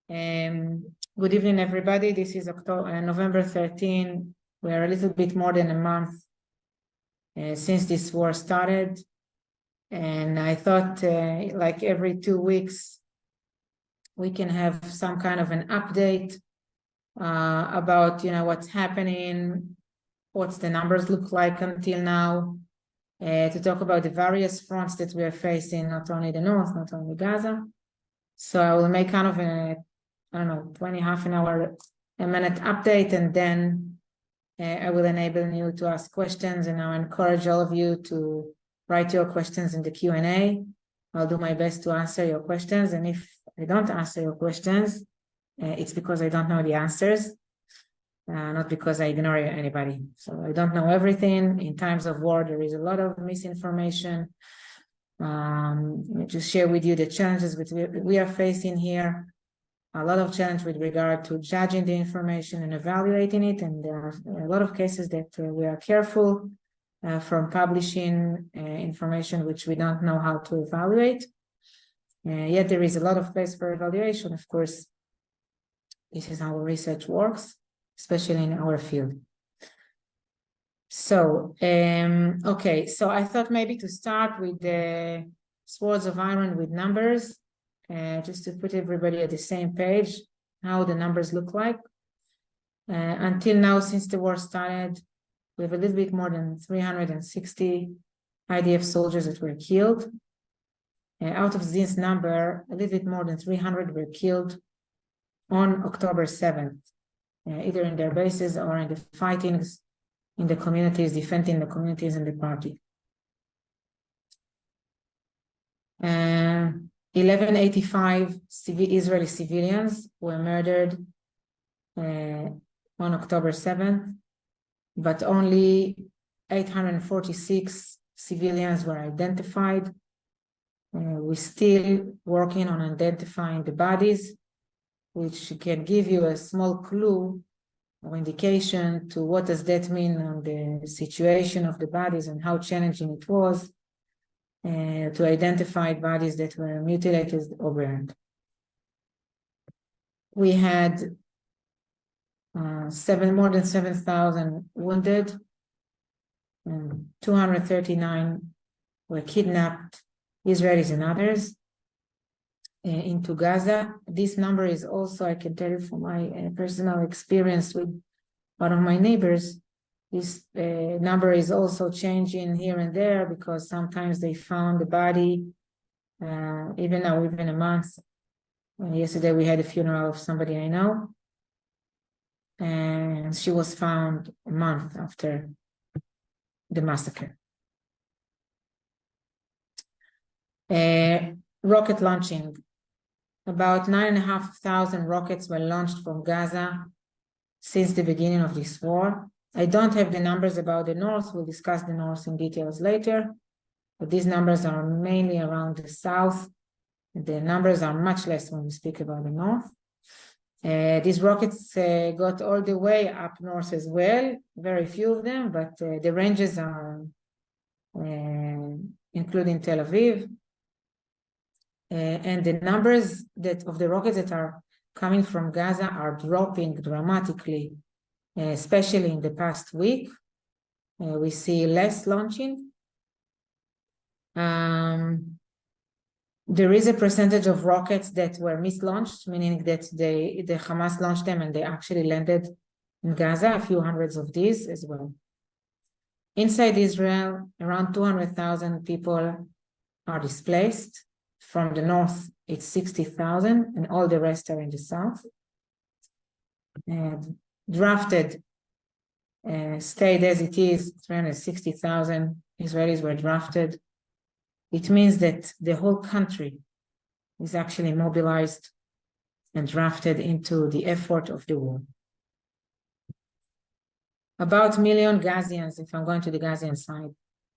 Good evening, everybody. This is November 13. We are a little bit more than a month since this war started. And I thought like every 2 weeks, we can have some kind of an update about, what's happening, what's the numbers look like until now, to talk about the various fronts that we are facing, not only the North, not only Gaza. So I will make kind of a 20, half an hour, a minute update, and then I will enable you to ask questions, and I'll encourage all of you to write your questions in the Q&A. I'll do my best to answer your questions, and if I don't answer your questions, it's because I don't know the answers, not because I ignore anybody. So I don't know everything. In times of war, there is a lot of misinformation. Let me just share with you the challenges we are facing here. A lot of challenge with regard to judging the information and evaluating it, and there are a lot of cases that we are careful from publishing information which we don't know how to evaluate. Yet there is a lot of place for evaluation. Of course, this is how research works, especially in our field. So, okay, so I thought maybe to start with the swords of iron with numbers, just to put everybody at the same page, how the numbers look like. Until now, since the war started, we have a little bit more than 360 IDF soldiers that were killed. Out of this number, a little bit more than 300 were killed on October 7th, either in their bases or in the fightings in the communities, defending the communities and the party. 1185 Israeli civilians were murdered on October 7th, but only 846 civilians were identified. We're still working on identifying the bodies, which can give you a small clue or indication to what does that mean on the situation of the bodies and how challenging it was to identify bodies that were mutilated or burned. We had more than 7,000 wounded, and 239 were kidnapped, Israelis and others, into Gaza. This number is also, I can tell you from my personal experience with one of my neighbors, this number is also changing here and there, because sometimes they found the body, even now, within a month. Yesterday we had a funeral of somebody I know, and she was found a month after the massacre. Rocket launching. About 9,500 rockets were launched from Gaza since the beginning of this war. I don't have the numbers about the North. We'll discuss the North in details later, but these numbers are mainly around the South. The numbers are much less when we speak about the North. These rockets got all the way up north as well, very few of them, but the ranges are including Tel Aviv. And the numbers of the rockets that are coming from Gaza are dropping dramatically, especially in the past week. We see less launching. There is a percentage of rockets that were mislaunched, meaning that the Hamas launched them and they actually landed in Gaza, a few hundreds of these as well. Inside Israel, around 200,000 people are displaced. From the North, it's 60,000, and all the rest are in the South. And drafted stayed as it is, 360,000 Israelis were drafted. It means that the whole country is actually mobilized and drafted into the effort of the war. About 1 million Gazians, if I'm going to the Gazian side,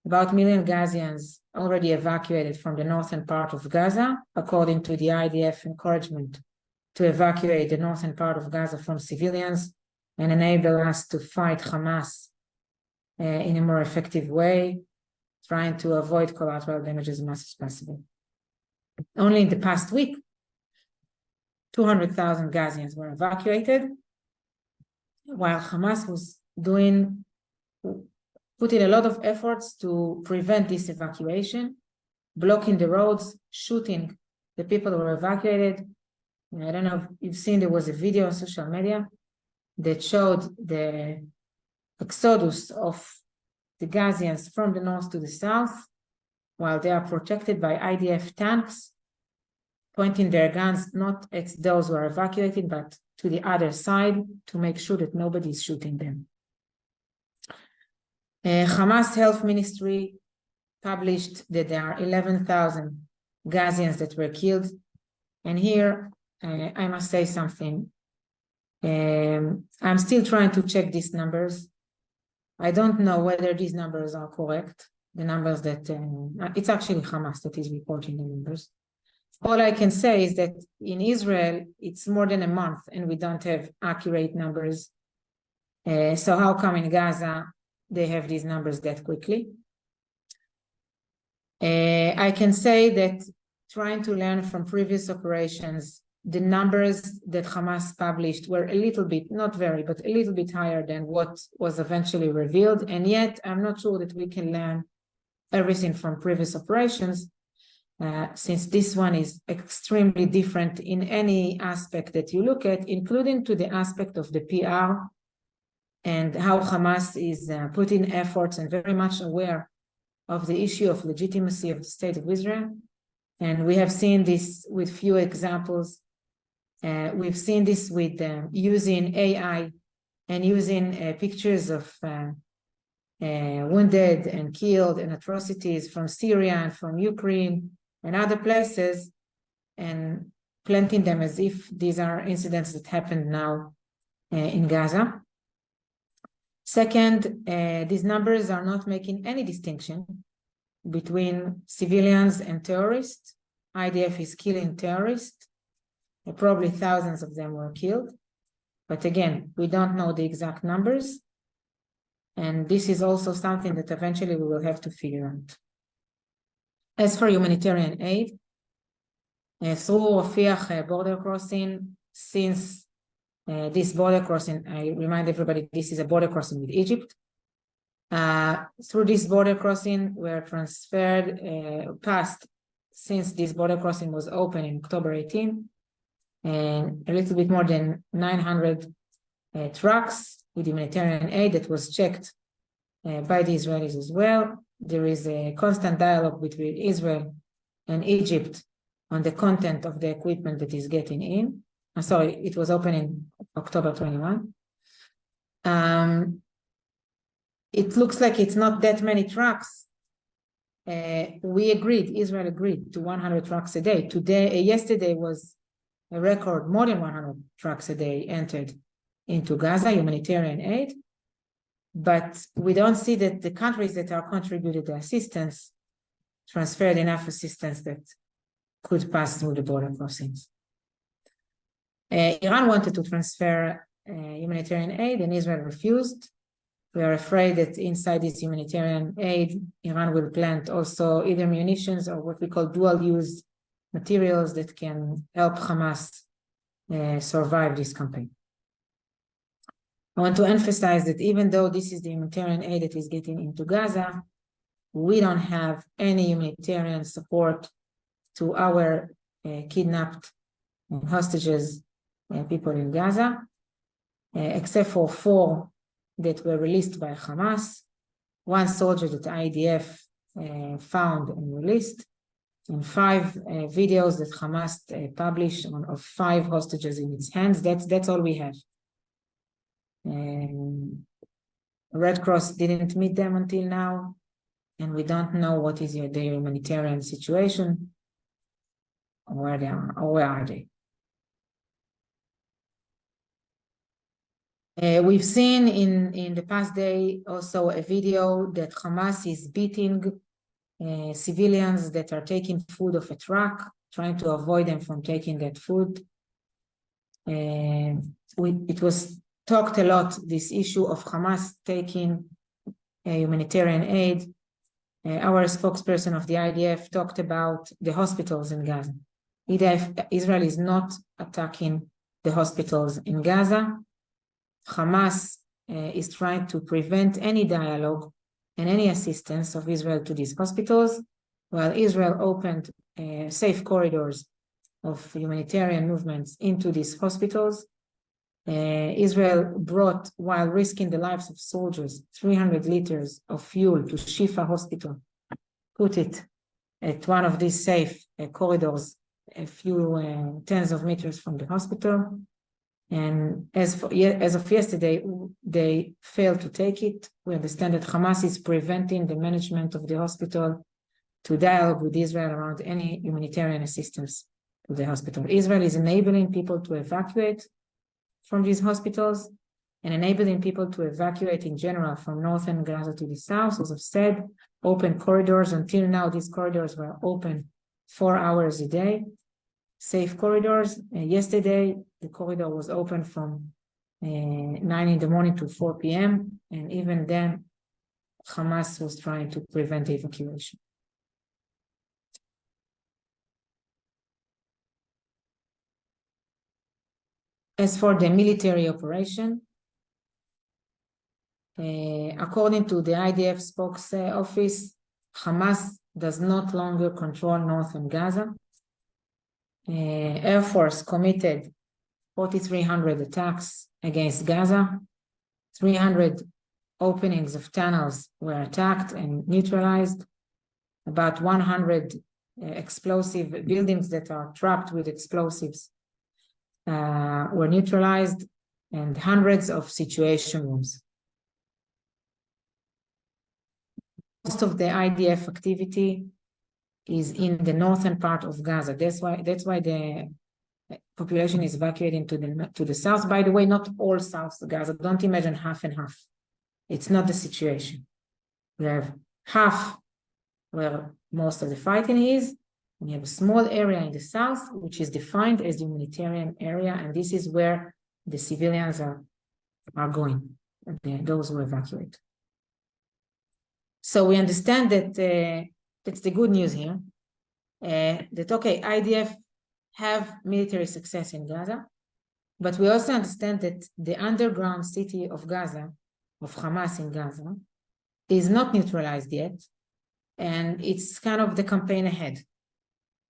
about 1 million Gazians already evacuated from the northern part of Gaza, according to the IDF encouragement to evacuate the northern part of Gaza from civilians and enable us to fight Hamas in a more effective way, trying to avoid collateral damage as much as possible. Only in the past week, 200,000 Gazians were evacuated, while Hamas was putting a lot of efforts to prevent this evacuation, blocking the roads, shooting the people who were evacuated. I don't know if you've seen, there was a video on social media that showed the exodus of the Gazians from the north to the south, while they are protected by IDF tanks, pointing their guns not at those who are evacuated, but to the other side to make sure that nobody is shooting them. Hamas Health Ministry published that there are 11,000 Gazians that were killed. And here, I must say something. I'm still trying to check these numbers. I don't know whether these numbers are correct. The numbers that, it's actually Hamas that is reporting the numbers. All I can say is that in Israel, it's more than a month and we don't have accurate numbers. So how come in Gaza, they have these numbers that quickly? I can say that trying to learn from previous operations, the numbers that Hamas published were a little bit, not very, but a little bit higher than what was eventually revealed. And yet I'm not sure that we can learn everything from previous operations, since this one is extremely different in any aspect that you look at, including to the aspect of the PR and how Hamas is putting efforts and very much aware of the issue of legitimacy of the state of Israel. And we have seen this with few examples. We've seen this with using AI and using pictures of wounded and killed and atrocities from Syria and from Ukraine and other places, and planting them as if these are incidents that happened now in Gaza. Second, these numbers are not making any distinction between civilians and terrorists. IDF is killing terrorists. Probably thousands of them were killed. But again, we don't know the exact numbers. And this is also something that eventually we will have to figure out. As for humanitarian aid, through Rafiah border crossing, since this border crossing, I remind everybody, this is a border crossing with Egypt. Through this border crossing, we're transferred, since this border crossing was open in October 18, and a little bit more than 900 trucks with humanitarian aid that was checked by the Israelis as well. There is a constant dialogue between Israel and Egypt on the content of the equipment that is getting in. I'm sorry, it was open in October 21. It looks like it's not that many trucks. We agreed, Israel agreed to 100 trucks a day. Yesterday was a record, more than 100 trucks a day entered into Gaza, humanitarian aid. But we don't see that the countries that are contributed the assistance transferred enough assistance that could pass through the border crossings. Iran wanted to transfer humanitarian aid and Israel refused. We are afraid that inside this humanitarian aid, Iran will plant also either munitions or what we call dual-use materials that can help Hamas survive this campaign. I want to emphasize that even though this is the humanitarian aid that is getting into Gaza, we don't have any humanitarian support to our kidnapped hostages, people in Gaza, except for 4 that were released by Hamas, 1 soldier that IDF found and released, and 5 videos that Hamas published of 5 hostages in its hands. That's all we have. Red Cross didn't meet them until now, and we don't know what is their humanitarian situation, or where they are, or where are they. We've seen in the past day also a video that Hamas is beating civilians that are taking food off a truck, trying to avoid them from taking that food. It was talked a lot, this issue of Hamas taking humanitarian aid. Our spokesperson of the IDF talked about the hospitals in Gaza Israel is not attacking the hospitals in Gaza. Hamas is trying to prevent any dialogue and any assistance of Israel to these hospitals, while Israel opened safe corridors of humanitarian movements into these hospitals. Israel brought, while risking the lives of soldiers, 300 liters of fuel to Shifa Hospital, put it at one of these safe corridors a few tens of meters from the hospital. And as of yesterday, they failed to take it. We understand that Hamas is preventing the management of the hospital to dialogue with Israel around any humanitarian assistance to the hospital. Israel is enabling people to evacuate from these hospitals and enabling people to evacuate in general from northern Gaza to the south. As I've said, open corridors. Until now, these corridors were open 4 hours a day. Safe corridors. Yesterday, the corridor was open from 9 in the morning to 4 p.m. And even then, Hamas was trying to prevent the evacuation. As for the military operation, according to the IDF spokes office, Hamas does not longer control northern Gaza. Air Force committed 4,300 attacks against Gaza. 300 openings of tunnels were attacked and neutralized. About 100 explosive buildings that are trapped with explosives were neutralized, and hundreds of situation rooms. Most of the IDF activity is in the northern part of Gaza. That's why the population is evacuating to the south. By the way, not all South Gaza. Don't imagine half and half. It's not the situation. We have half where most of the fighting is. We have a small area in the south, which is defined as the humanitarian area, and this is where the civilians are going, those who evacuate. So we understand that that's the good news here, that, okay, IDF have military success in Gaza, but we also understand that the underground city of Gaza, of Hamas in Gaza, is not neutralized yet, and it's kind of the campaign ahead.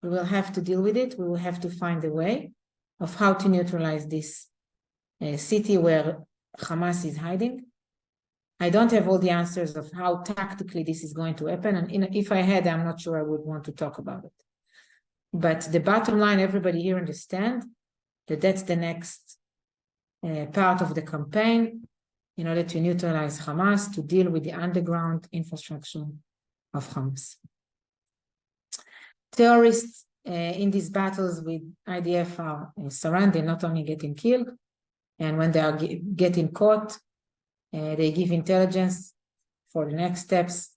We will have to deal with it. We will have to find a way of how to neutralize this city where Hamas is hiding. I don't have all the answers of how tactically this is going to happen. And if I had, I'm not sure I would want to talk about it. But the bottom line, everybody here understand that that's the next part of the campaign in order to neutralize Hamas, to deal with the underground infrastructure of Hamas. Terrorists in these battles with IDF are surrounded, not only getting killed, and when they are getting caught, they give intelligence for the next steps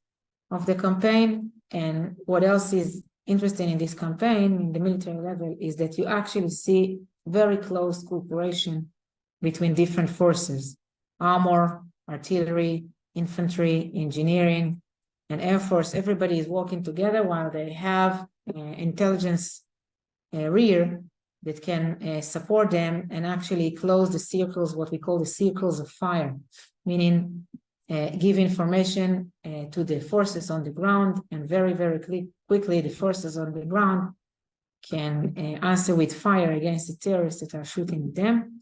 of the campaign. And what else is interesting in this campaign, in the military level, is that you actually see very close cooperation between different forces: armor, artillery, infantry, engineering, and Air Force. Everybody is working together while they have intelligence rear that can support them and actually close the circles, what we call the circles of fire, meaning give information to the forces on the ground, and very, very quickly the forces on the ground can answer with fire against the terrorists that are shooting at them.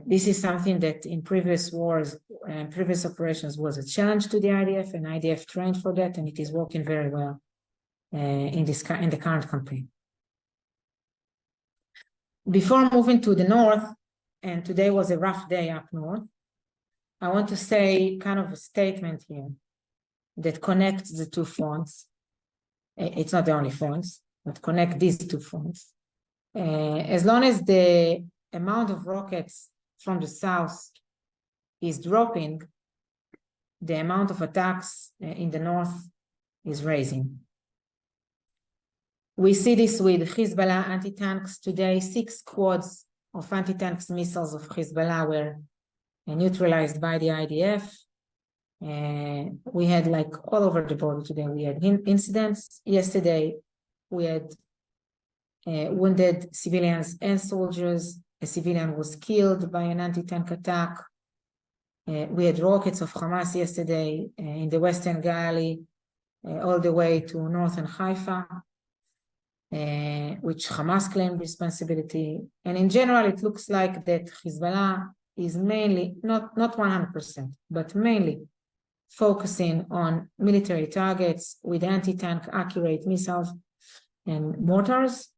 This is something that in previous wars and previous operations was a challenge to the IDF, and IDF trained for that, and it is working very well in the current campaign. Before moving to the north, and today was a rough day up north, I want to say kind of a statement here that connects the two fronts. It's not the only fronts, but connect these two fronts. As long as the amount of rockets from the south is dropping, the amount of attacks in the north is rising. We see this with Hezbollah anti-tanks today. 6 squads of anti-tanks missiles of Hezbollah were neutralized by the IDF. We had, like, all over the border today, we had incidents. Yesterday, we had wounded civilians and soldiers. A civilian was killed by an anti-tank attack. We had rockets of Hamas yesterday in the Western Galilee, all the way to northern Haifa, which Hamas claimed responsibility. And in general, it looks like that Hezbollah is mainly, not 100%, but mainly focusing on military targets with anti-tank accurate missiles and mortars.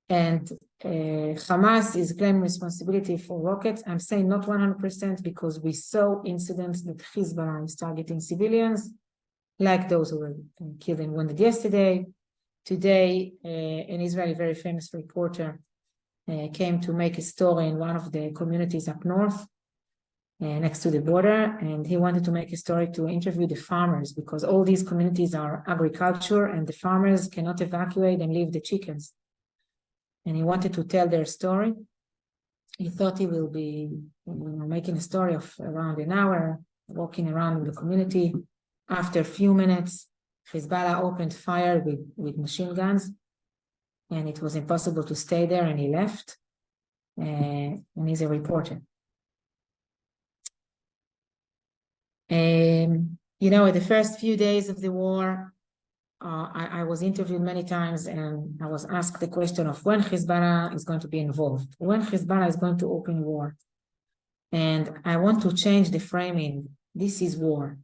And Hamas is claiming responsibility for rockets. I'm saying not 100% because we saw incidents that Hezbollah is targeting civilians, like those who were killed and wounded yesterday. Today, an Israeli very famous reporter came to make a story in one of the communities up north, next to the border, and he wanted to make a story to interview the farmers because all these communities are agriculture and the farmers cannot evacuate and leave the chickens. And he wanted to tell their story. He thought he will be making a story of around an hour, walking around in the community. After a few minutes, Hezbollah opened fire with machine guns, and it was impossible to stay there, and he left, and he's a reporter. The first few days of the war, I was interviewed many times, and I was asked the question of when Hezbollah is going to be involved, when Hezbollah is going to open war. And I want to change the framing. This is war.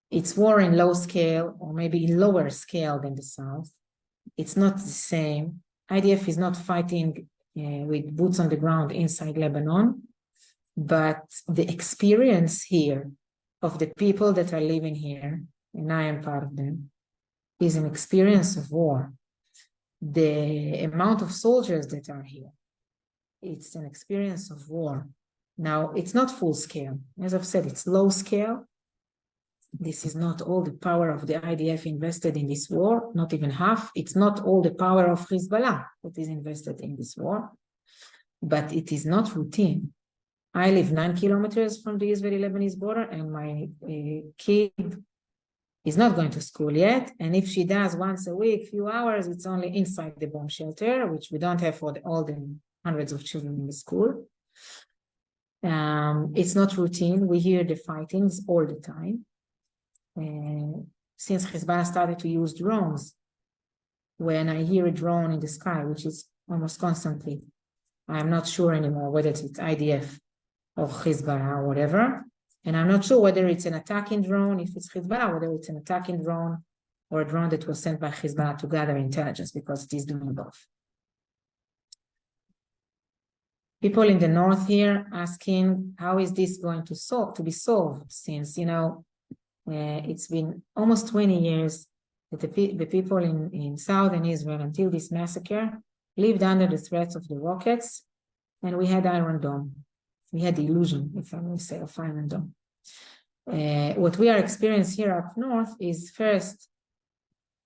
It's war in low scale, or maybe in lower scale than the South. It's not the same. IDF is not fighting with boots on the ground inside Lebanon, but the experience here of the people that are living here, and I am part of them, is an experience of war. The amount of soldiers that are here, it's an experience of war. Now, it's not full scale. As I've said, it's low scale. This is not all the power of the IDF invested in this war, not even half. It's not all the power of Hezbollah that is invested in this war, but it is not routine. I live 9 kilometers from the Israeli-Lebanese border, and my kid is not going to school yet. And if she does once a week, few hours, it's only inside the bomb shelter, which we don't have for all the hundreds of children in the school. It's not routine. We hear the fightings all the time. Since Hezbollah started to use drones, when I hear a drone in the sky, which is almost constantly, I'm not sure anymore whether it's IDF or Hezbollah or whatever. And I'm not sure whether it's an attacking drone, if it's Hezbollah, whether it's an attacking drone or a drone that was sent by Hezbollah to gather intelligence, because it is doing both. People in the north here asking, how is this going to be solved? Since, it's been almost 20 years that the people in southern Israel, until this massacre, lived under the threats of the rockets, and we had Iron Dome. We had the illusion, if I may say, of Iron Dome. What we are experiencing here up north is first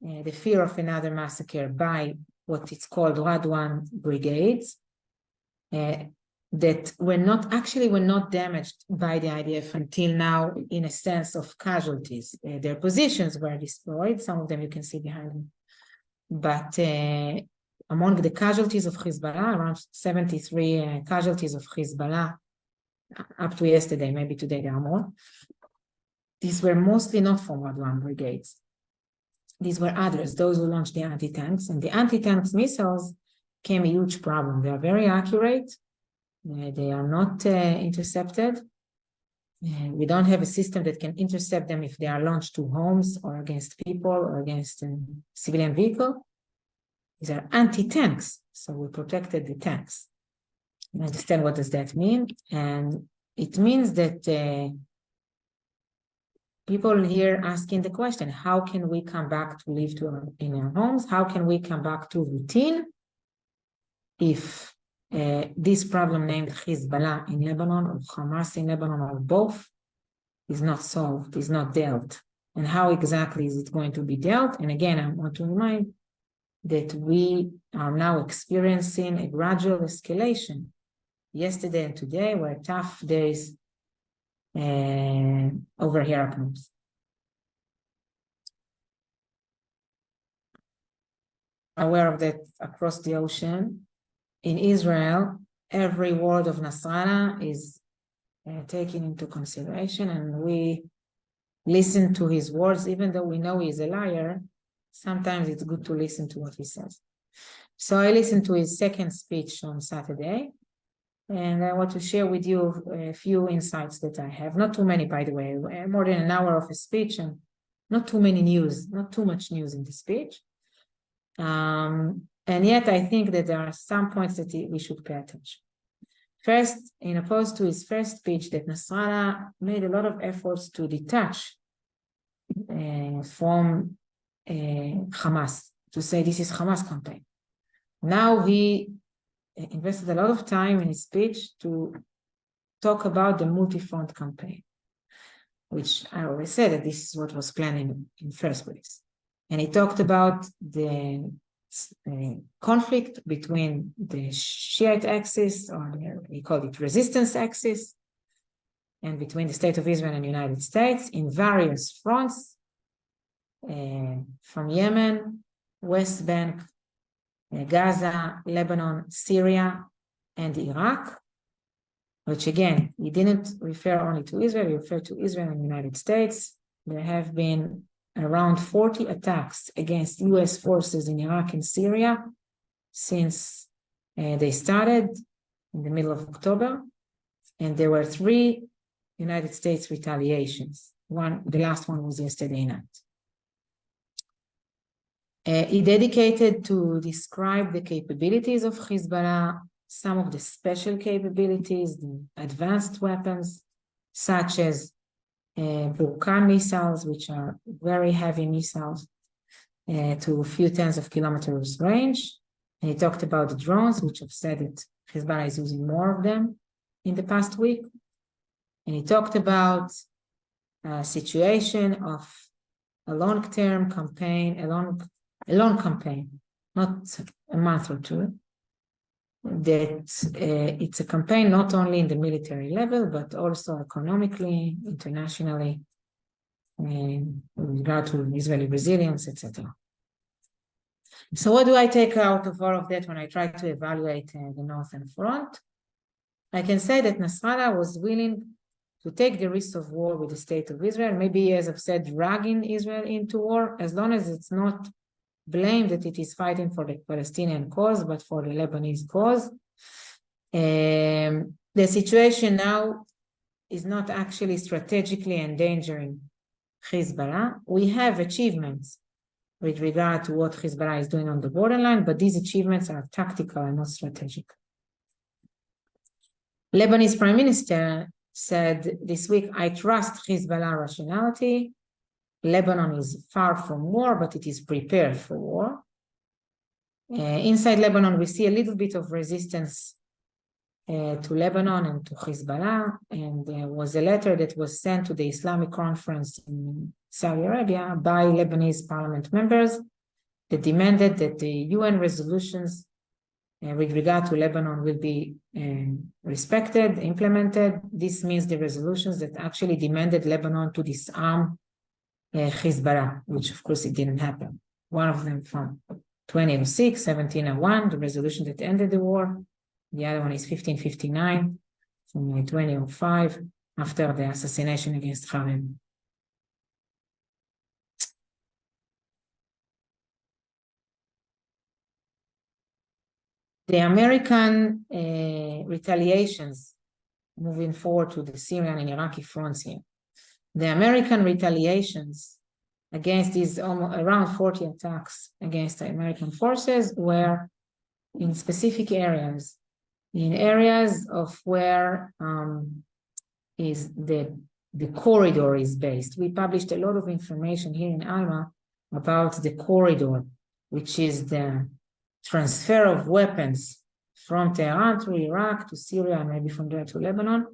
the fear of another massacre by what it's called Radwan brigades, that were not damaged by the IDF until now, in a sense of casualties. Their positions were destroyed. Some of them you can see behind me. But among the casualties of Hezbollah, around 73 casualties of Hezbollah, up to yesterday, maybe today there are more. These were mostly not from Radwan brigades. These were others, those who launched the anti-tanks. And the anti-tanks missiles became a huge problem. They are very accurate. They are not intercepted. We don't have a system that can intercept them if they are launched to homes or against people or against a civilian vehicle. These are anti-tanks, so we protected the tanks. You understand what does that mean? And it means that people here asking the question, how can we come back to live in our homes? How can we come back to routine if this problem named Hezbollah in Lebanon or Hamas in Lebanon or both is not solved, is not dealt? And how exactly is it going to be dealt? And again, I want to remind that we are now experiencing a gradual escalation. Yesterday and today were tough days over here up north. aware of that across the ocean. In Israel, every word of Nasrallah is taken into consideration, and we listen to his words, even though we know he's a liar. Sometimes it's good to listen to what he says. So I listened to his second speech on Saturday, and I want to share with you a few insights that I have. Not too many, by the way, more than an hour of a speech, and not too many news, not too much news in the speech. And yet I think that there are some points that we should pay attention. First, in opposed to his first speech, that Nasrallah made a lot of efforts to detach from Hamas, to say this is Hamas campaign. Now he invested a lot of time in his speech to talk about the multi-front campaign, which I always said that this is what was planned in first place. And he talked about the conflict between the Shiite axis, or he called it resistance axis, and between the State of Israel and the United States in various fronts, from Yemen, West Bank, Gaza, Lebanon, Syria, and Iraq, which again, he didn't refer only to Israel, he referred to Israel and the United States. There have been around 40 attacks against US forces in Iraq and Syria since they started in the middle of October. And there were 3 United States retaliations. The last one was yesterday night. He dedicated to describe the capabilities of Hezbollah, some of the special capabilities, the advanced weapons, such as Burkan missiles, which are very heavy missiles to a few tens of kilometers range. And he talked about the drones, which have said that Hezbollah is using more of them in the past week. And he talked about a situation of a long-term campaign, a long campaign, not a month or two, that it's a campaign not only in the military level, but also economically, internationally, with regard to Israeli resilience, etc. So what do I take out of all of that when I try to evaluate the Northern Front? I can say that Nasrallah was willing to take the risk of war with the State of Israel, maybe, as I've said, dragging Israel into war, as long as it's not blame that it is fighting for the Palestinian cause, but for the Lebanese cause. The situation now is not actually strategically endangering Hezbollah. We have achievements with regard to what Hezbollah is doing on the borderline, but these achievements are tactical and not strategic. Lebanese Prime Minister said this week, I trust Hezbollah rationality. Lebanon is far from war, but it is prepared for war. Inside Lebanon, we see a little bit of resistance to Lebanon and to Hezbollah. And there was a letter that was sent to the Islamic Conference in Saudi Arabia by Lebanese parliament members that demanded that the UN resolutions with regard to Lebanon will be respected, implemented. This means the resolutions that actually demanded Lebanon to disarm Hezbollah, which of course it didn't happen. One of them from 2006, 1701, the resolution that ended the war. The other one is 1559 from 2005, after the assassination against Harem. The American retaliations moving forward to the Syrian and Iraqi fronts here. The American retaliations against these around 40 attacks against the American forces were in specific areas, in areas of where is the corridor is based. We published a lot of information here in Alma about the corridor, which is the transfer of weapons from Tehran to Iraq to Syria, and maybe from there to Lebanon.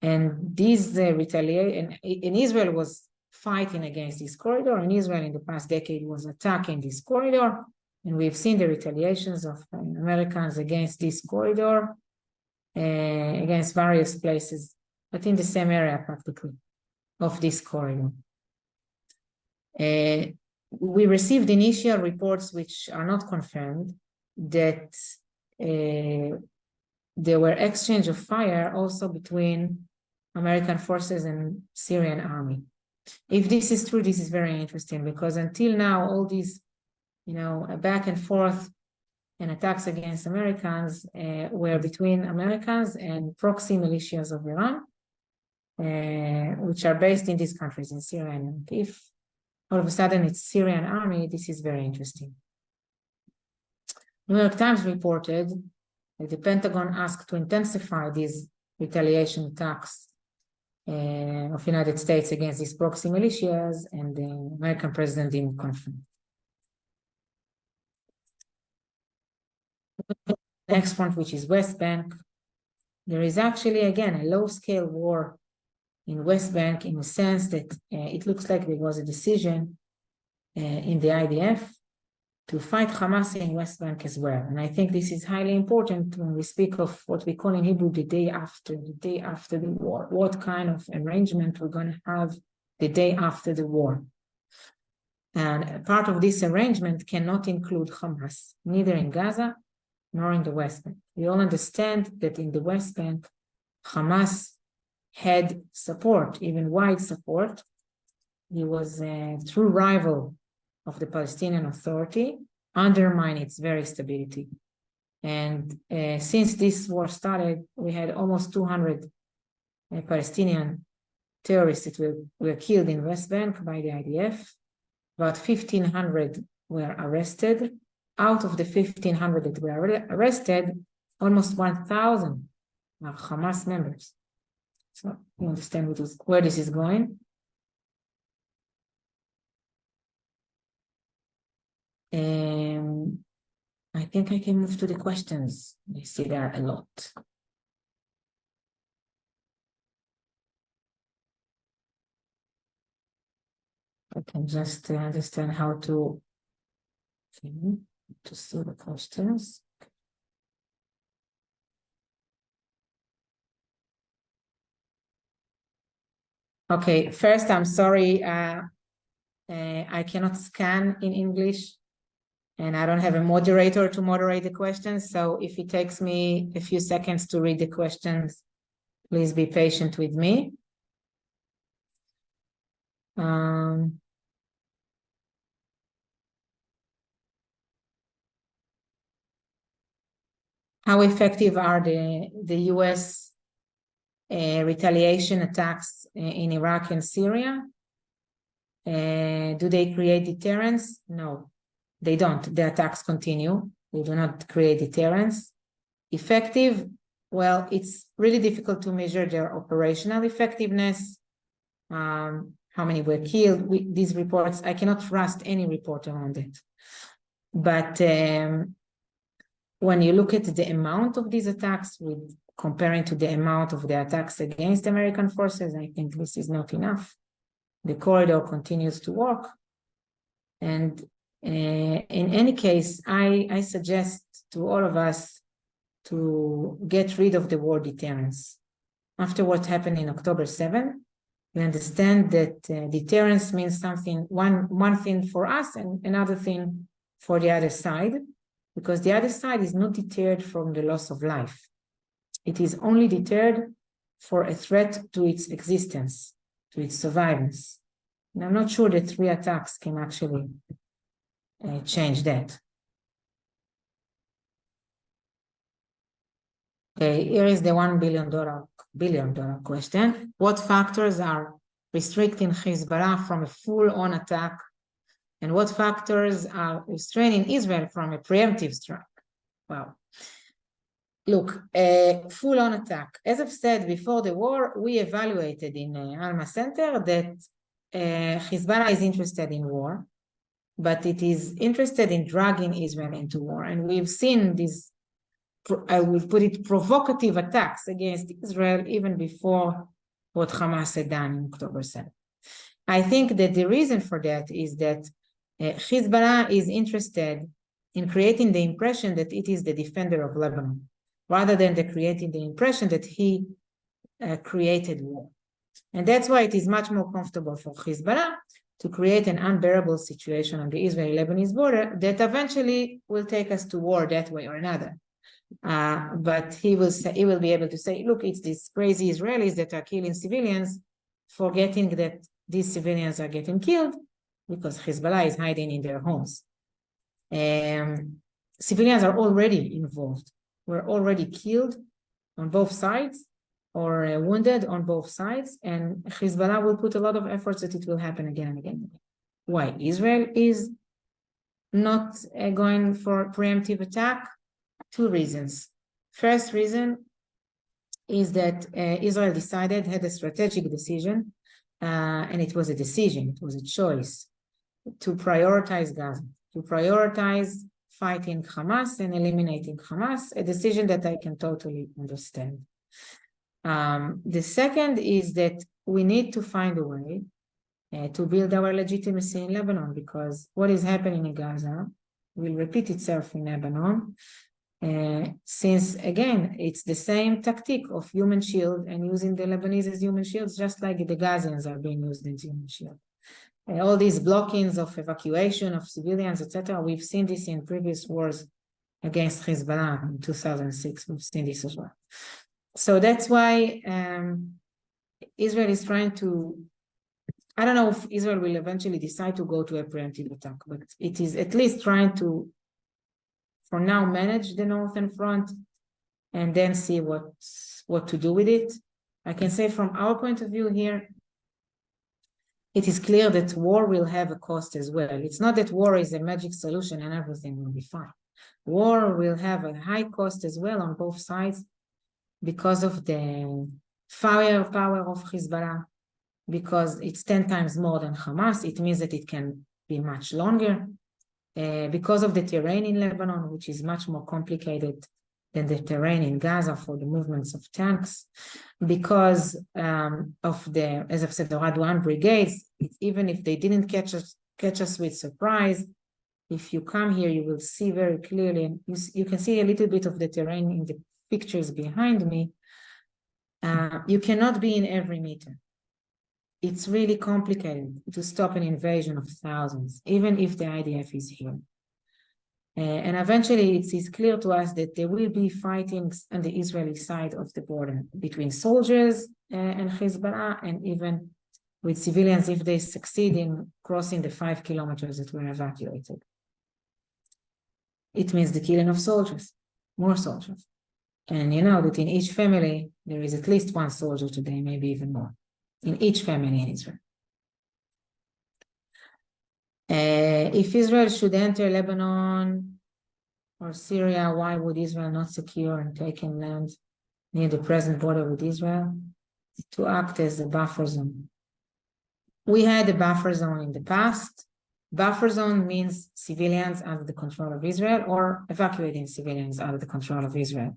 And these retaliation, and Israel was fighting against this corridor, and Israel in the past decade was attacking this corridor. And we've seen the retaliations of Americans against this corridor, against various places, but in the same area practically of this corridor. we received initial reports which are not confirmed that there were exchange of fire also between American forces and Syrian army. If this is true, this is very interesting, because until now, all these, back and forth and attacks against Americans were between Americans and proxy militias of Iran, which are based in these countries, in Syria. And if all of a sudden it's Syrian army, this is very interesting. New York Times reported that the Pentagon asked to intensify these retaliation attacks of United States against these proxy militias, and the American president didn't confirm. Next front, which is West Bank, there is actually, again, a low-scale war in West Bank, in the sense that it looks like there was a decision in the IDF to fight Hamas in West Bank as well. And I think this is highly important when we speak of what we call in Hebrew the day after the war. What kind of arrangement we're going to have the day after the war. And part of this arrangement cannot include Hamas, neither in Gaza nor in the West Bank. We all understand that in the West Bank, Hamas had support, even wide support. He was a true rival of the Palestinian Authority, undermine its very stability. And since this war started, we had almost 200 Palestinian terrorists that were killed in West Bank by the IDF. About 1,500 were arrested. Out of the 1,500 that were arrested, almost 1,000 are Hamas members. So you understand where this is going. I think I can move to the questions. I see there are a lot. I can just understand how to see the questions. Okay, first, I'm sorry, I cannot scan in English, and I don't have a moderator to moderate the questions. So if it takes me a few seconds to read the questions, please be patient with me. How effective are the US retaliation attacks in Iraq and Syria? Do they create deterrence? No, they don't. The attacks continue. They do not create deterrence. Effective? Well, it's really difficult to measure their operational effectiveness. How many were killed? These reports, I cannot trust any report around it. But when you look at the amount of these attacks with comparing to the amount of the attacks against American forces, I think this is not enough. The corridor continues to work. And in any case, I suggest to all of us to get rid of the war deterrence. After what happened in October 7, we understand that deterrence means something, one thing for us and another thing for the other side, because the other side is not deterred from the loss of life. It is only deterred for a threat to its existence, to its survivance. And I'm not sure that 3 attacks can actually change that. Okay, here is the $1 billion question. What factors are restricting Hezbollah from a full-on attack? And what factors are restraining Israel from a preemptive strike? Wow. Look, a full-on attack. As I've said before the war, we evaluated in Alma Center that Hezbollah is interested in war, but it is interested in dragging Israel into war. And we've seen these, I will put it, provocative attacks against Israel even before what Hamas had done in October 7. I think that the reason for that is that Hezbollah is interested in creating the impression that it is the defender of Lebanon, rather than creating the impression that he created war. And that's why it is much more comfortable for Hezbollah to create an unbearable situation on the Israeli-Lebanese border that eventually will take us to war that way or another. But he will be able to say, look, it's these crazy Israelis that are killing civilians, forgetting that these civilians are getting killed because Hezbollah is hiding in their homes. Civilians are already involved. We're already killed on both sides or wounded on both sides, and Hezbollah will put a lot of efforts that it will happen again and again. Why? Israel is not going for preemptive attack. Two reasons. First reason is that Israel had a strategic decision, and it was a decision, it was a choice to prioritize Gaza, to prioritize fighting Hamas and eliminating Hamas, a decision that I can totally understand. The second is that we need to find a way to build our legitimacy in Lebanon, because what is happening in Gaza will repeat itself in Lebanon, since, again, it's the same tactic of human shield and using the Lebanese as human shields, just like the Gazans are being used as human shield. All these blockings of evacuation of civilians, etc., we've seen this in previous wars against Hezbollah in 2006. We've seen this as well. So that's why Israel is trying to, I don't know if Israel will eventually decide to go to a preemptive attack, but it is at least trying to, for now, manage the northern front and then see what to do with it. I can say from our point of view here, it is clear that war will have a cost as well. It's not that war is a magic solution and everything will be fine. War will have a high cost as well on both sides because of the firepower of Hezbollah, because it's 10 times more than Hamas. It means that it can be much longer. Because of the terrain in Lebanon, which is much more complicated than the terrain in Gaza for the movements of tanks, because of the, as I've said, the Radwan brigades, even if they didn't catch us with surprise, if you come here, you will see very clearly, and you can see a little bit of the terrain in the pictures behind me. You cannot be in every meter. It's really complicated to stop an invasion of thousands, even if the IDF is here. And eventually it is clear to us that there will be fightings on the Israeli side of the border between soldiers and Hezbollah, and even with civilians if they succeed in crossing the 5 kilometers that were evacuated. It means the killing of soldiers, more soldiers. And you know that in each family, there is at least one soldier today, maybe even more, in each family in Israel. If Israel should enter Lebanon or Syria, why would Israel not secure and take in land near the present border with Israel? To act as a buffer zone. We had a buffer zone in the past. Buffer zone means civilians under the control of Israel or evacuating civilians under the control of Israel.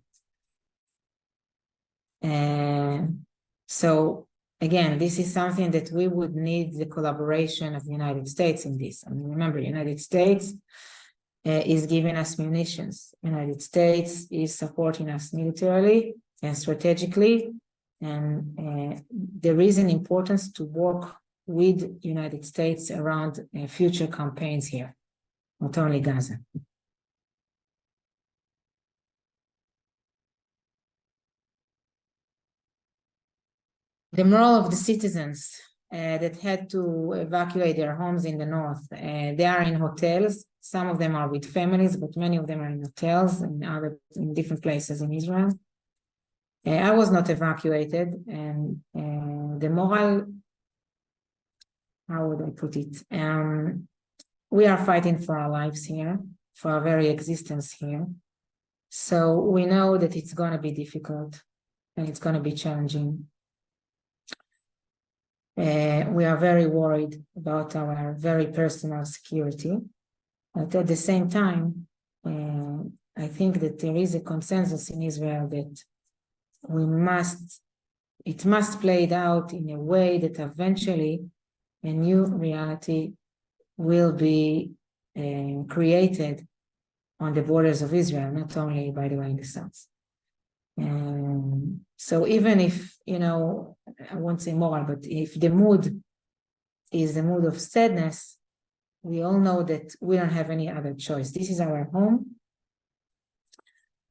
So again, this is something that we would need the collaboration of the United States in this. I mean, remember, the United States is giving us munitions. The United States is supporting us militarily and strategically. And there is an importance to work with the United States around future campaigns here, not only Gaza. The morale of the citizens that had to evacuate their homes in the north, they are in hotels. Some of them are with families, but many of them are in hotels and in different places in Israel. I was not evacuated, and the morale, how would I put it? We are fighting for our lives here, for our very existence here. So we know that it's going to be difficult and it's going to be challenging. We are very worried about our very personal security. But at the same time, I think that there is a consensus in Israel that it must play it out in a way that eventually a new reality will be created on the borders of Israel, not only, by the way, in the south. So even if, I won't say moral, but if the mood is a mood of sadness, we all know that we don't have any other choice. This is our home,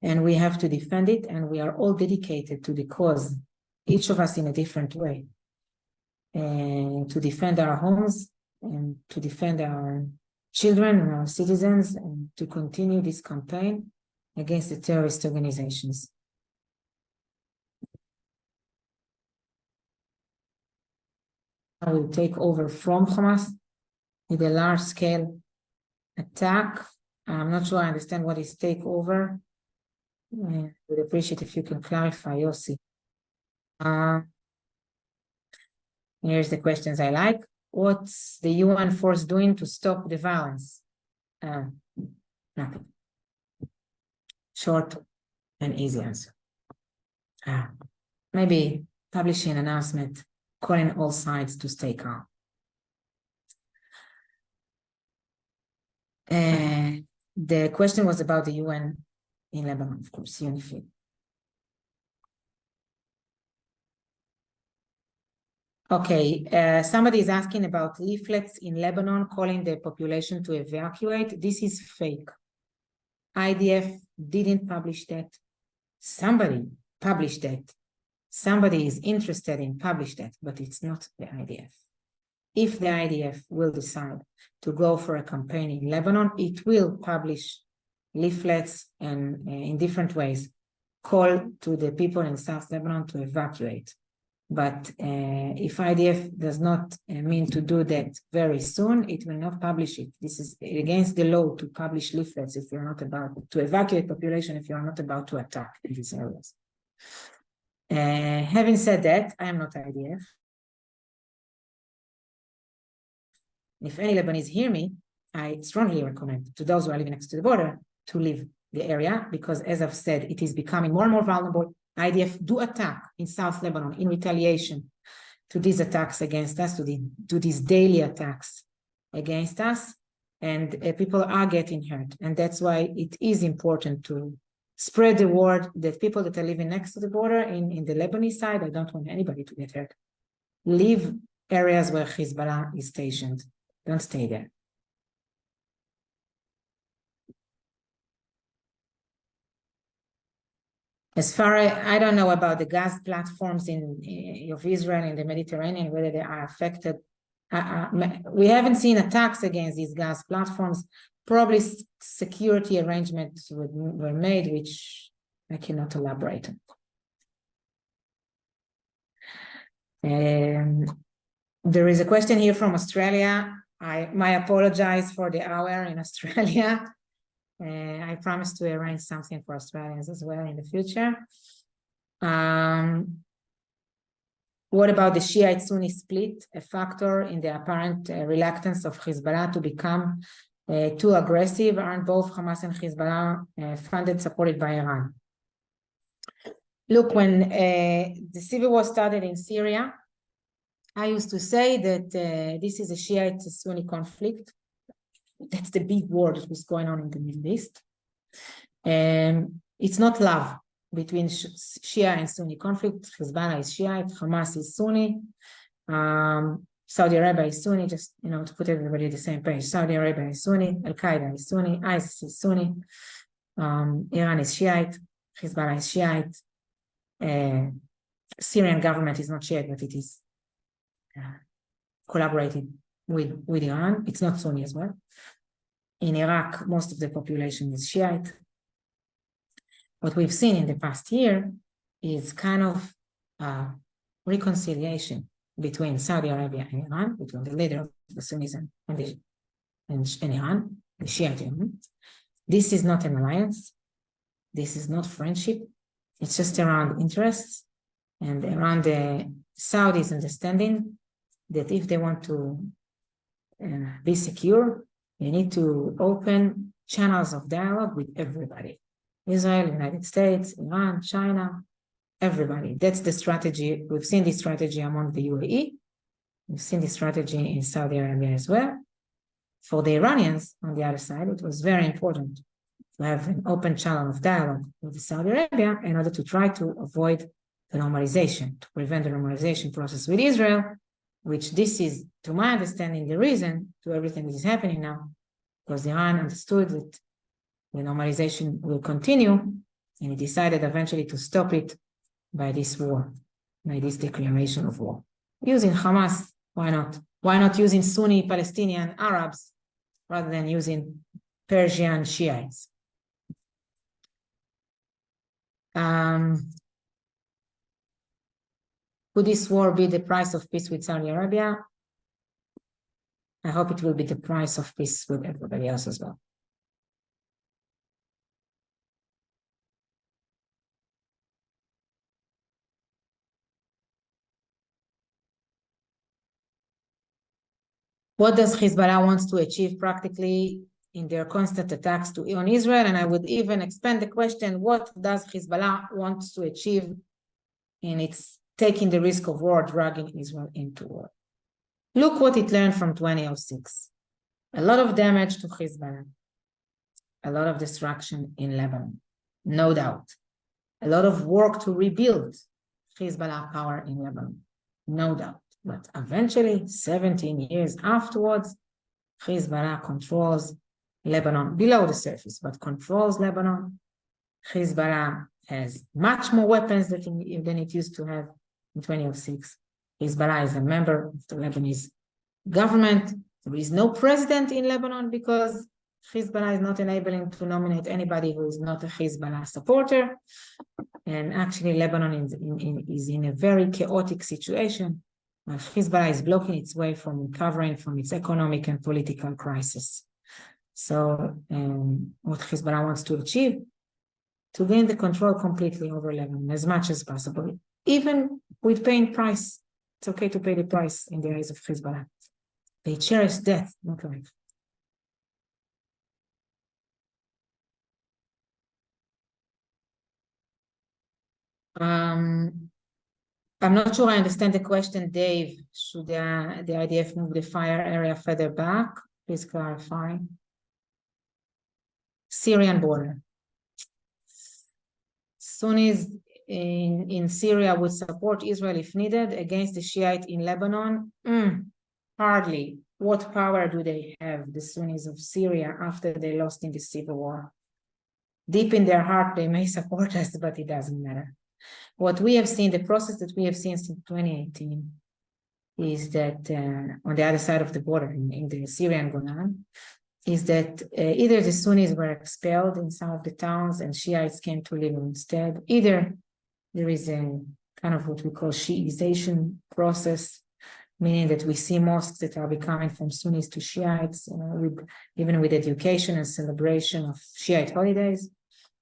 and we have to defend it, and we are all dedicated to the cause, each of us in a different way, and to defend our homes and to defend our children and our citizens, and to continue this campaign against the terrorist organizations. I will take over from Hamas with a large-scale attack. I'm not sure I understand what is takeover. I would appreciate if you can clarify, Yossi. Here's the questions I like. What's the UN force doing to stop the violence? Nothing. Short and easy answer. Maybe publishing an announcement calling all sides to stay calm. The question was about the UN in Lebanon, of course, UNIFIL. Okay, somebody is asking about leaflets in Lebanon calling the population to evacuate. This is fake. IDF didn't publish that. Somebody published that. Somebody is interested in publish that, but it's not the IDF. If the IDF will decide to go for a campaign in Lebanon, it will publish leaflets and in different ways call to the people in South Lebanon to evacuate. But if IDF does not mean to do that very soon, it will not publish it. This is against the law to publish leaflets if you're not about to evacuate population, if you're not about to attack in these areas. Having said that, I am not IDF. If any Lebanese hear me, I strongly recommend to those who are living next to the border to leave the area, because as I've said, it is becoming more and more vulnerable. IDF do attack in South Lebanon in retaliation to these attacks against us, to these daily attacks against us, and people are getting hurt. And that's why it is important to spread the word that people that are living next to the border in the Lebanese side, I don't want anybody to get hurt. Leave areas where Hezbollah is stationed. Don't stay there. As far as I don't know about the gas platforms of Israel in the Mediterranean, whether they are affected. We haven't seen attacks against these gas platforms. Probably security arrangements were made, which I cannot elaborate on. There is a question here from Australia. I apologize for the hour in Australia. I promise to arrange something for Australians as well in the future. What about the Shiite-Sunni split, a factor in the apparent reluctance of Hezbollah to become too aggressive? Aren't both Hamas and Hezbollah funded, supported by Iran? Look, when the civil war started in Syria, I used to say that this is a Shiite-Sunni conflict. That's the big war that was going on in the Middle East. It's not love between Shia and Sunni conflict. Hezbollah is Shiite, Hamas is Sunni, Saudi Arabia is Sunni, just to put everybody at the same page. Saudi Arabia is Sunni, Al-Qaeda is Sunni, ISIS is Sunni, Iran is Shiite, Hezbollah is Shiite, Syrian government is not Shiite, but it is collaborating with Iran. It's not Sunni as well. In Iraq, most of the population is Shiite. What we've seen in the past year is kind of reconciliation between Saudi Arabia and Iran, between the leader of the Sunnis and Iran, the Shiite Iran. This is not an alliance. This is not friendship. It's just around interests and around the Saudis' understanding that if they want to be secure, they need to open channels of dialogue with everybody. Israel, United States, Iran, China, everybody. That's the strategy. We've seen this strategy among the UAE. We've seen this strategy in Saudi Arabia as well. For the Iranians, on the other side, it was very important to have an open channel of dialogue with Saudi Arabia in order to try to avoid the normalization, to prevent the normalization process with Israel, which this is, to my understanding, the reason to everything that is happening now, because Iran understood that the normalization will continue, and it decided eventually to stop it by this war, by this declaration of war. Using Hamas, why not? Why not using Sunni Palestinian Arabs rather than using Persian Shiites? Could this war be the price of peace with Saudi Arabia? I hope it will be the price of peace with everybody else as well. What does Hezbollah want to achieve practically in their constant attacks on Israel? And I would even expand the question, what does Hezbollah want to achieve in its taking the risk of war, dragging Israel into war? Look what it learned from 2006. A lot of damage to Hezbollah, a lot of destruction in Lebanon, no doubt. A lot of work to rebuild Hezbollah power in Lebanon, no doubt. But eventually, 17 years afterwards, Hezbollah controls Lebanon below the surface, but controls Lebanon. Hezbollah has much more weapons than it used to have in 2006. Hezbollah is a member of the Lebanese government. There is no president in Lebanon because Hezbollah is not enabling to nominate anybody who is not a Hezbollah supporter. And actually, Lebanon is in a very chaotic situation. Hezbollah is blocking its way from recovering from its economic and political crisis. So what Hezbollah wants to achieve, to gain the control completely over Lebanon as much as possible, even with paying price. It's okay to pay the price in the eyes of Hezbollah. They cherish death, not life. I'm not sure I understand the question, Dave. Should the IDF move the fire area further back? Please clarify. Syrian border. Sunnis in Syria would support Israel if needed against the Shiite in Lebanon? Hardly. What power do they have, the Sunnis of Syria, after they lost in the civil war? Deep in their heart, they may support us, but it doesn't matter. What we have seen, the process that we have seen since 2018, is that on the other side of the border, in the Syrian Golan, is that either the Sunnis were expelled in some of the towns and Shiites came to live instead. Either there is a kind of what we call Shiitization process, meaning that we see mosques that are becoming from Sunnis to Shiites, even with education and celebration of Shiite holidays,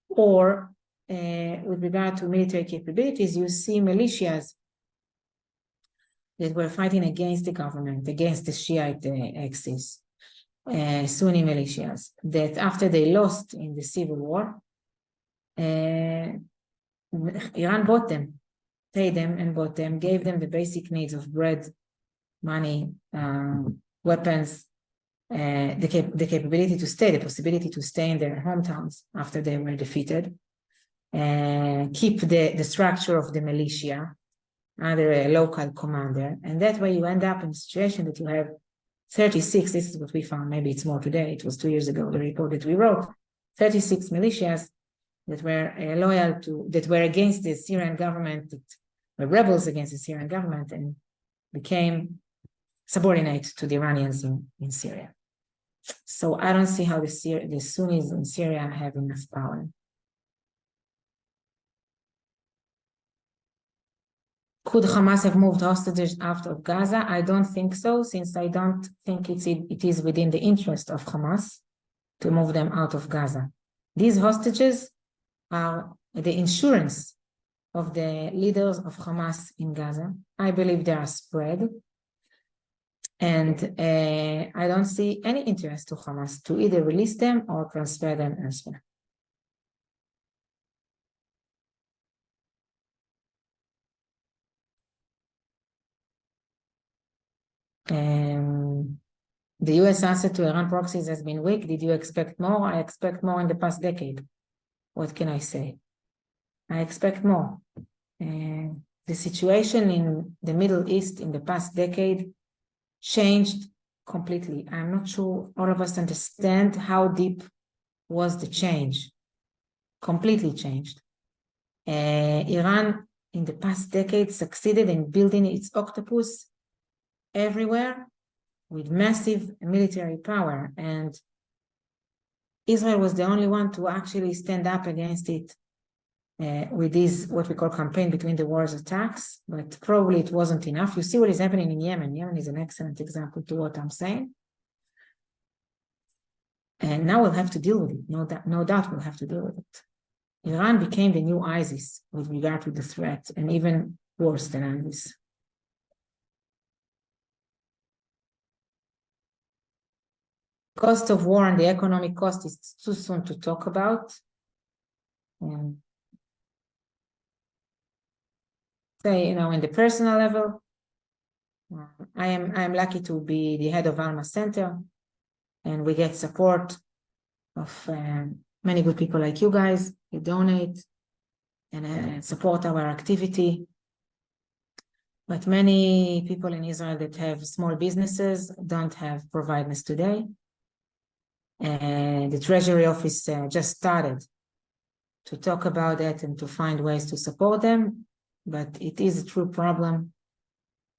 or with regard to military capabilities, you see militias that were fighting against the government, against the Shiite axis, Sunni militias, that after they lost in the civil war, Iran bought them, paid them and bought them, gave them the basic needs of bread, money, weapons, the capability to stay, the possibility to stay in their hometowns after they were defeated, keep the structure of the militia under a local commander. And that way you end up in a situation that you have 36, this is what we found, maybe it's more today, it was 2 years ago, the report that we wrote, 36 militias that were loyal to, that were against the Syrian government, that were rebels against the Syrian government and became subordinate to the Iranians in Syria. So I don't see how the Sunnis in Syria have enough power. Could Hamas have moved hostages out of Gaza? I don't think so, since I don't think it is within the interest of Hamas to move them out of Gaza. These hostages are the insurance of the leaders of Hamas in Gaza. I believe they are spread. And I don't see any interest to Hamas to either release them or transfer them elsewhere. The US answer to Iran proxies has been weak. Did you expect more? I expect more in the past decade. What can I say? I expect more. The the situation in the Middle East in the past decade changed completely. I'm not sure all of us understand how deep was the change. Completely changed. Iran in the past decade succeeded in building its octopus everywhere with massive military power, and Israel was the only one to actually stand up against it with this, what we call campaign between the wars attacks, but probably it wasn't enough. You see what is happening in Yemen. Yemen is an excellent example to what I'm saying. And now we'll have to deal with it. No doubt we'll have to deal with it. Iran became the new ISIS with regard to the threat, and even worse than ISIS. Cost of war and the economic cost is too soon to talk about. Say, in the personal level, I am lucky to be the head of Alma Center, and we get support of many good people like you guys. You donate and support our activity. But many people in Israel that have small businesses don't have providers today. And the Treasury Office just started to talk about that and to find ways to support them. But it is a true problem.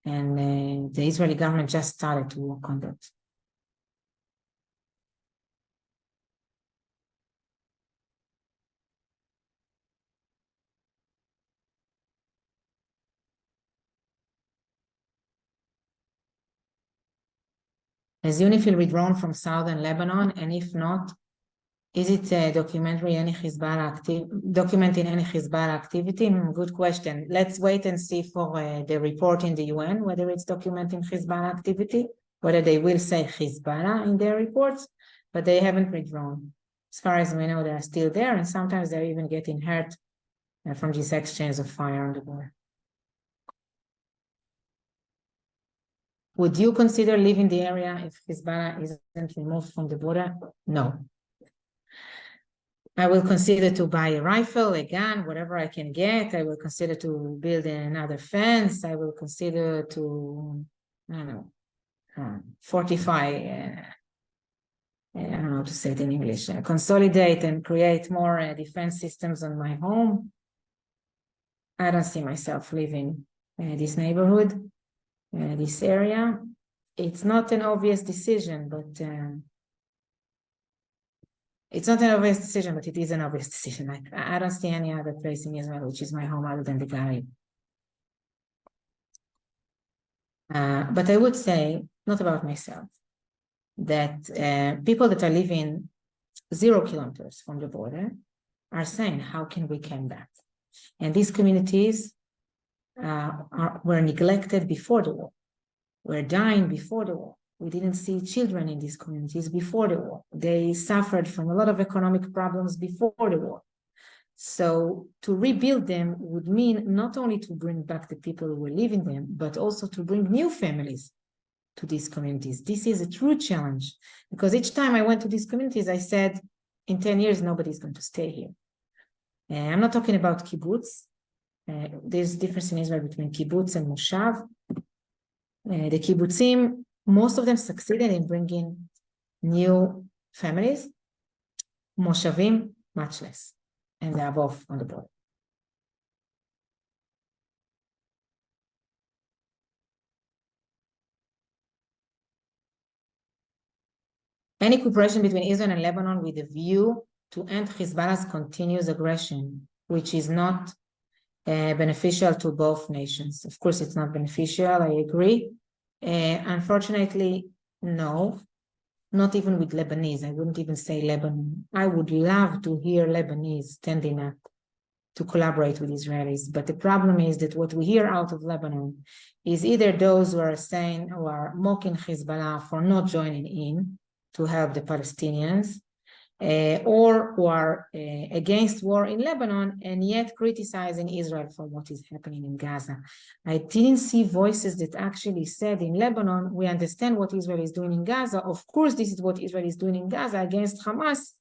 And the Israeli government just started to work on that. Has UNIFIL withdrawn from southern Lebanon? And if not, is it documenting any Hezbollah activity? Good question. Let's wait and see for the report in the UN, whether it's documenting Hezbollah activity, whether they will say Hezbollah in their reports, but they haven't withdrawn. As far as we know, they are still there, and sometimes they're even getting hurt from this exchange of fire on the border. Would you consider leaving the area if Hezbollah isn't removed from the border? No. I will consider to buy a rifle, a gun, whatever I can get. I will consider to build another fence. I will consider to, fortify, I don't know how to say it in English, consolidate and create more defense systems on my home. I don't see myself leaving this neighborhood. This area. It's not an obvious decision, but it is an obvious decision. I don't see any other place in Israel, which is my home, other than the Gallery. But I would say, not about myself, that people that are living 0 kilometers from the border are saying, how can we come back? And these communities were neglected before the war, were dying before the war. We didn't see children in these communities before the war. They suffered from a lot of economic problems before the war. So to rebuild them would mean not only to bring back the people who were living them, but also to bring new families to these communities. This is a true challenge, because each time I went to these communities, I said, in 10 years, nobody's going to stay here. I'm not talking about kibbutz. There's a difference in Israel between kibbutz and moshav. The kibbutzim, most of them succeeded in bringing new families. Moshavim, much less. And they are both on the board. Any cooperation between Israel and Lebanon with a view to end Hezbollah's continuous aggression, which is not beneficial to both nations. Of course, it's not beneficial, I agree. Unfortunately, no, not even with Lebanese. I wouldn't even say Lebanon. I would love to hear Lebanese standing up to collaborate with Israelis. But the problem is that what we hear out of Lebanon is either those who are saying or are mocking Hezbollah for not joining in to help the Palestinians, or who are against war in Lebanon and yet criticizing Israel for what is happening in Gaza. I didn't see voices that actually said in Lebanon, we understand what Israel is doing in Gaza. Of course, this is what Israel is doing in Gaza against Hamas,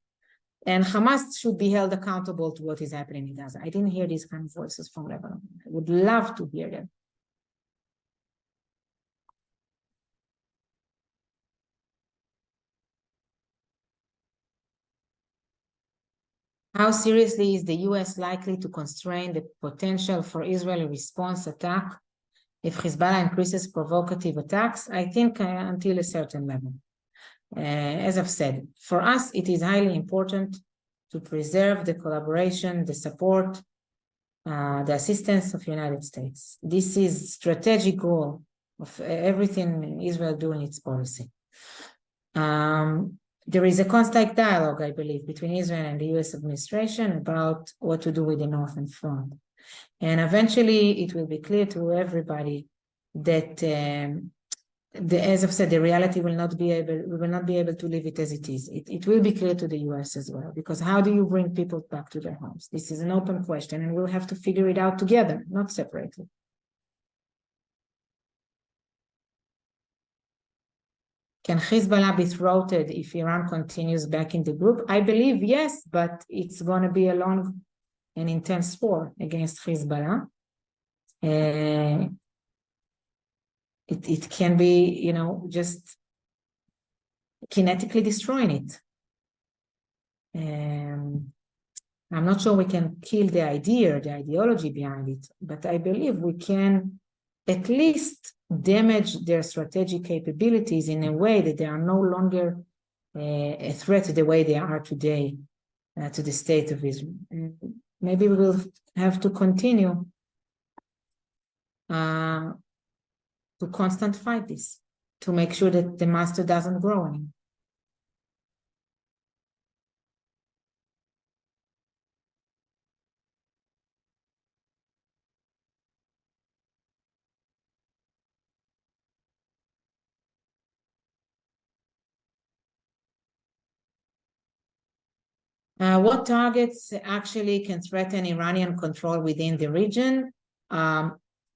and Hamas should be held accountable to what is happening in Gaza. I didn't hear these kind of voices from Lebanon. Would love to hear them. How seriously is the US likely to constrain the potential for Israeli response attack if Hezbollah increases provocative attacks? I think until a certain level. As I've said, for us, it is highly important to preserve the collaboration, the support, the assistance of the United States. This is strategic goal of everything Israel do in its policy. There is a constant dialogue, I believe, between Israel and the US administration about what to do with the Northern Front. And eventually it will be clear to everybody that as I've said, the reality we will not be able to leave it as it is. It will be clear to the US as well, because how do you bring people back to their homes? This is an open question, and we'll have to figure it out together, not separately. Can Hezbollah be thwarted if Iran continues back in the group? I believe yes, but it's going to be a long and intense war against Hezbollah. It can be, just kinetically destroying it. I'm not sure we can kill the idea, the ideology behind it, but I believe we can at least damage their strategic capabilities in a way that they are no longer a threat the way they are today to the state of Israel. Maybe we will have to continue to constant fight this, to make sure that the master doesn't grow anymore. What targets actually can threaten Iranian control within the region?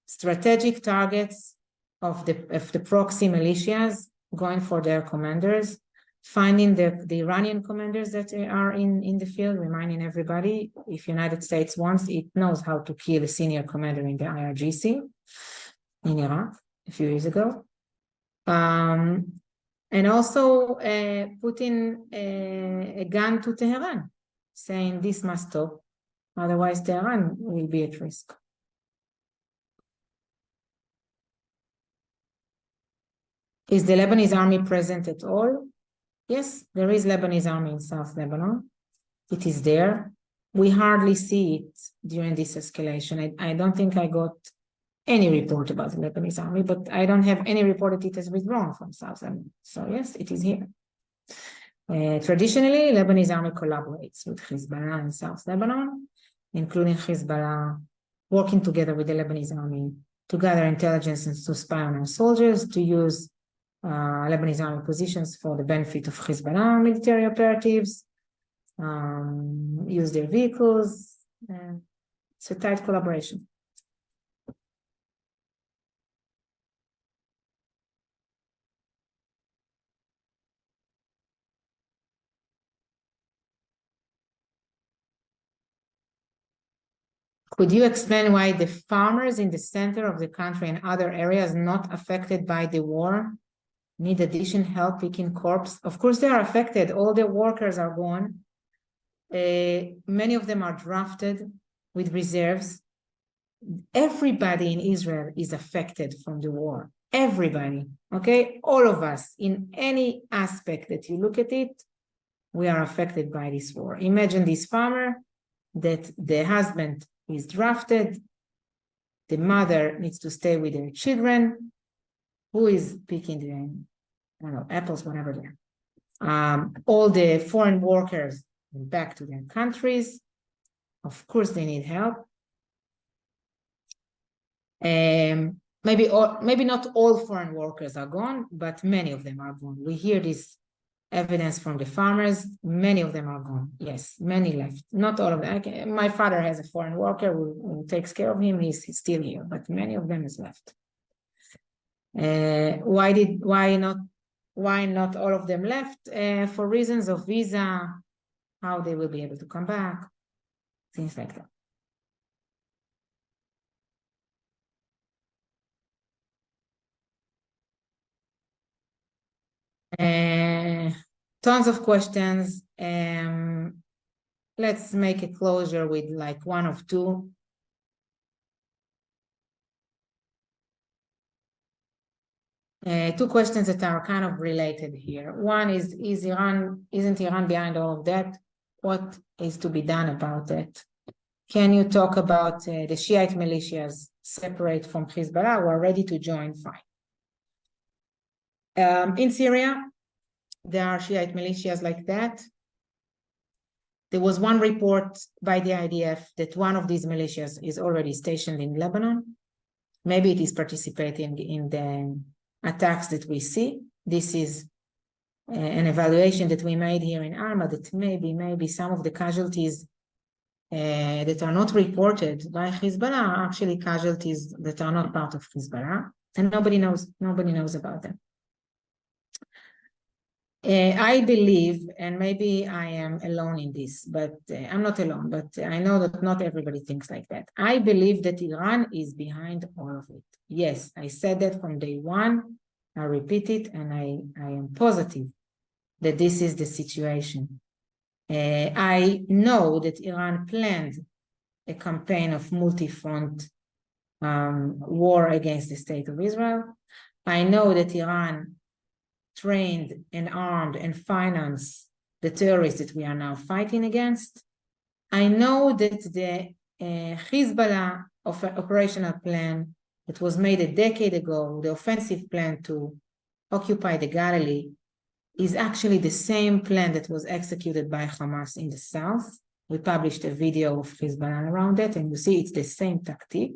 Strategic targets of the proxy militias, going for their commanders, finding the Iranian commanders that are in the field, reminding everybody, if United States wants, it knows how to kill a senior commander in the IRGC in Iraq a few years ago. And also putting a gun to Tehran, saying this must stop, otherwise Tehran will be at risk. Is the Lebanese army present at all? Yes, there is Lebanese army in South Lebanon. It is there. We hardly see it during this escalation. I don't think I got any report about the Lebanese army, but I don't have any report that it has withdrawn from South Lebanon. So yes, it is here. Traditionally, Lebanese army collaborates with Hezbollah in South Lebanon, including Hezbollah working together with the Lebanese army to gather intelligence and to spy on our soldiers, to use Lebanese army positions for the benefit of Hezbollah military operatives, use their vehicles. It's a tight collaboration. Could you explain why the farmers in the center of the country and other areas not affected by the war need additional help picking crops? Of course, they are affected. All the workers are gone. Many of them are drafted with reserves. Everybody in Israel is affected from the war. Everybody, okay? All of us, in any aspect that you look at it, we are affected by this war. Imagine this farmer that the husband is drafted, the mother needs to stay with their children. Who is picking the, I don't know, apples, whatever they are. All the foreign workers back to their countries. Of course, they need help. Maybe not all foreign workers are gone, but many of them are gone. We hear this evidence from the farmers. Many of them are gone. Yes, many left. Not all of them. My father has a foreign worker who takes care of him. He's still here, but many of them is left. Why not all of them left? For reasons of visa, how they will be able to come back, things like that. Tons of questions. Let's make a closure with like one of two. Two questions that are kind of related here. One isn't Iran behind all of that? What is to be done about that? Can you talk about the Shiite militias separate from Hezbollah who are ready to join? Fine. In Syria, there are Shiite militias like that. There was one report by the IDF that one of these militias is already stationed in Lebanon. Maybe it is participating in the attacks that we see. This is an evaluation that we made here in Alma, that maybe some of the casualties that are not reported by Hezbollah are actually casualties that are not part of Hezbollah, and nobody knows about them. I believe, and maybe I am alone in this, but I'm not alone, but I know that not everybody thinks like that. I believe that Iran is behind all of it. Yes, I said that from day one. I repeat it, and I am positive that this is the situation. I know that Iran planned a campaign of multi-front war against the state of Israel. I know that Iran trained and armed and financed the terrorists that we are now fighting against. I know that the Hezbollah operational plan that was made a decade ago, the offensive plan to occupy the Galilee, is actually the same plan that was executed by Hamas in the south. We published a video of Hezbollah around that, and you see it's the same tactic.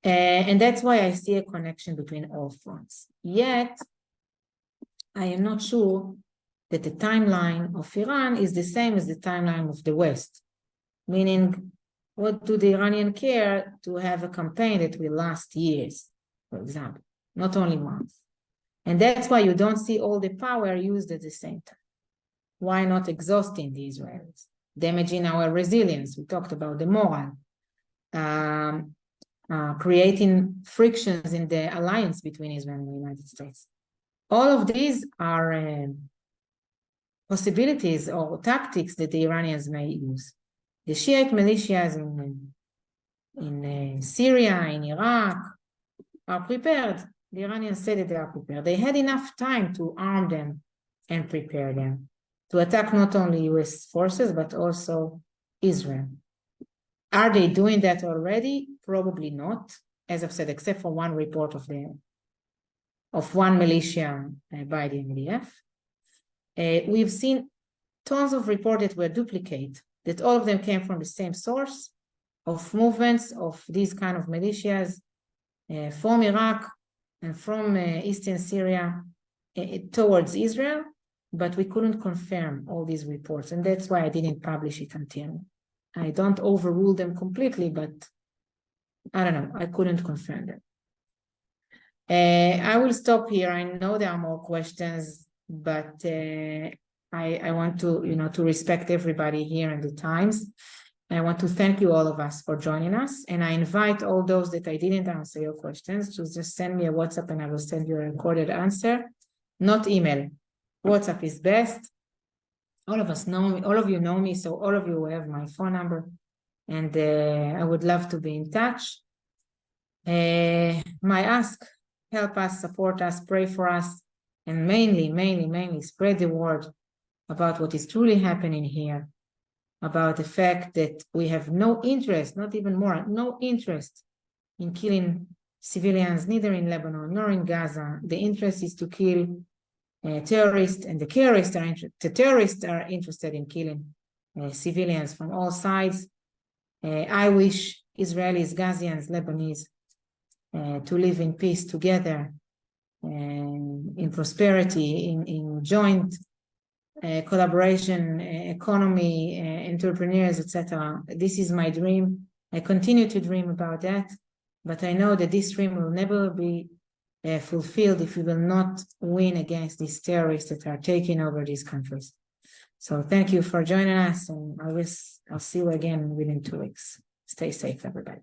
And that's why I see a connection between all fronts. Yet, I am not sure that the timeline of Iran is the same as the timeline of the West. Meaning, what do the Iranians care to have a campaign that will last years, for example, not only months? And that's why you don't see all the power used at the same time. Why not exhausting the Israelis? Damaging our resilience. We talked about the moral. Creating frictions in the alliance between Israel and the United States. All of these are possibilities or tactics that the Iranians may use. The Shiite militias in Syria, in Iraq, are prepared. The Iranians said that they are prepared. They had enough time to arm them and prepare them to attack not only US forces, but also Israel. Are they doing that already? Probably not, as I've said, except for one report of one militia by the IDF. We've seen tons of reports that were duplicate, that all of them came from the same source of movements of these kind of militias from Iraq and from eastern Syria towards Israel, but we couldn't confirm all these reports, and that's why I didn't publish it until. I don't overrule them completely, but I don't know, I couldn't confirm them. I will stop here. I know there are more questions, but I want to, to respect everybody here and the times. I want to thank you all of us for joining us, and I invite all those that I didn't answer your questions to just send me a WhatsApp and I will send you a recorded answer, not email. WhatsApp is best. All of us know me, all of you know me, so all of you have my phone number, and I would love to be in touch. My ask, help us, support us, pray for us, and mainly spread the word about what is truly happening here, about the fact that we have no interest, not even more, no interest in killing civilians, neither in Lebanon nor in Gaza. The interest is to kill terrorists, and the terrorists are interested in killing civilians from all sides. I wish Israelis, Gazians, Lebanese to live in peace together, in prosperity, in joint collaboration, economy, entrepreneurs, etc. This is my dream. I continue to dream about that, but I know that this dream will never be fulfilled if we will not win against these terrorists that are taking over these countries. So thank you for joining us, and I'll see you again within 2 weeks. Stay safe, everybody.